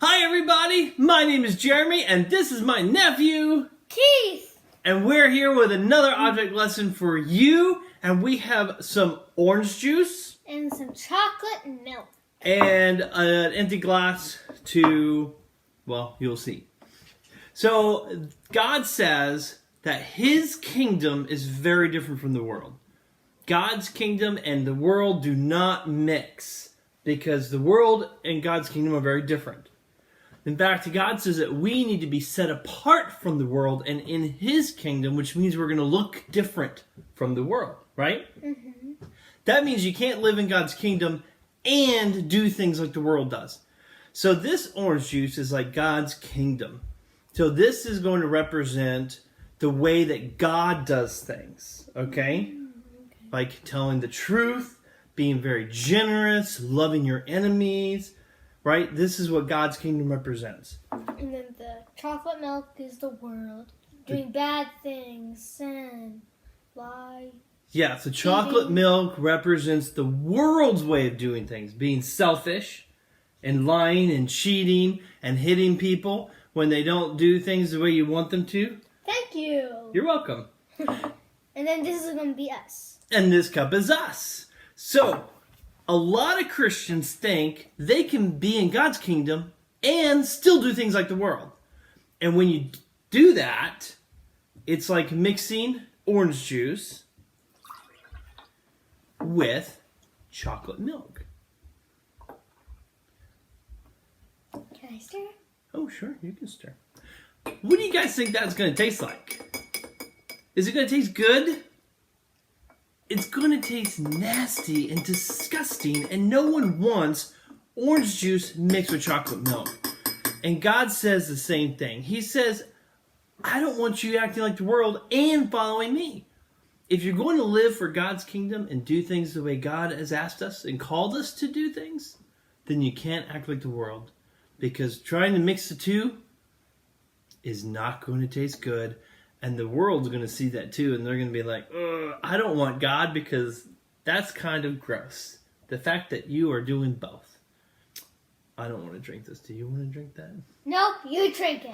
Hi everybody, my name is Jeremy and this is my nephew, Keith. And we're here with another object lesson for you. And we have some orange juice. And some chocolate milk. And an empty glass to, well, you'll see. So God says that His kingdom is very different from the world. God's kingdom and the world do not mix because the world and God's kingdom are very different. In fact, God says that we need to be set apart from the world and in His kingdom, which means we're going to look different from the world, right? Mm-hmm. That means you can't live in God's kingdom and do things like the world does. So this orange juice is like God's kingdom. So this is going to represent the way that God does things, okay? Like telling the truth, being very generous, loving your enemies, right? This is what God's kingdom represents. And then the chocolate milk is the world. Doing bad things, sin, lie. Yeah, so chocolate milk represents the world's way of doing things. Being selfish and lying and cheating and hitting people when they don't do things the way you want them to. Thank you. You're welcome. And then this is going to be us. And this cup is us. So, a lot of Christians think they can be in God's kingdom and still do things like the world. And when you do that, it's like mixing orange juice with chocolate milk. Can I stir? Oh, sure, you can stir. What do you guys think that's going to taste like? Is it going to taste good? It's going to taste nasty and disgusting, and no one wants orange juice mixed with chocolate milk. And God says the same thing. He says, I don't want you acting like the world and following me. If you're going to live for God's kingdom and do things the way God has asked us and called us to do things, then you can't act like the world. Because trying to mix the two is not going to taste good. And the world's going to see that too. And they're going to be like, I don't want God because that's kind of gross. The fact that you are doing both. I don't want to drink this. Do you want to drink that? Nope, you drink it.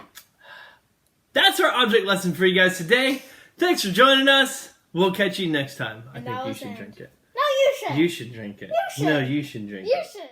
That's our object lesson for you guys today. Thanks for joining us. We'll catch you next time. I And think that you was should it. drink it. No, you should. You should drink it. You should. No, you should drink You it. should.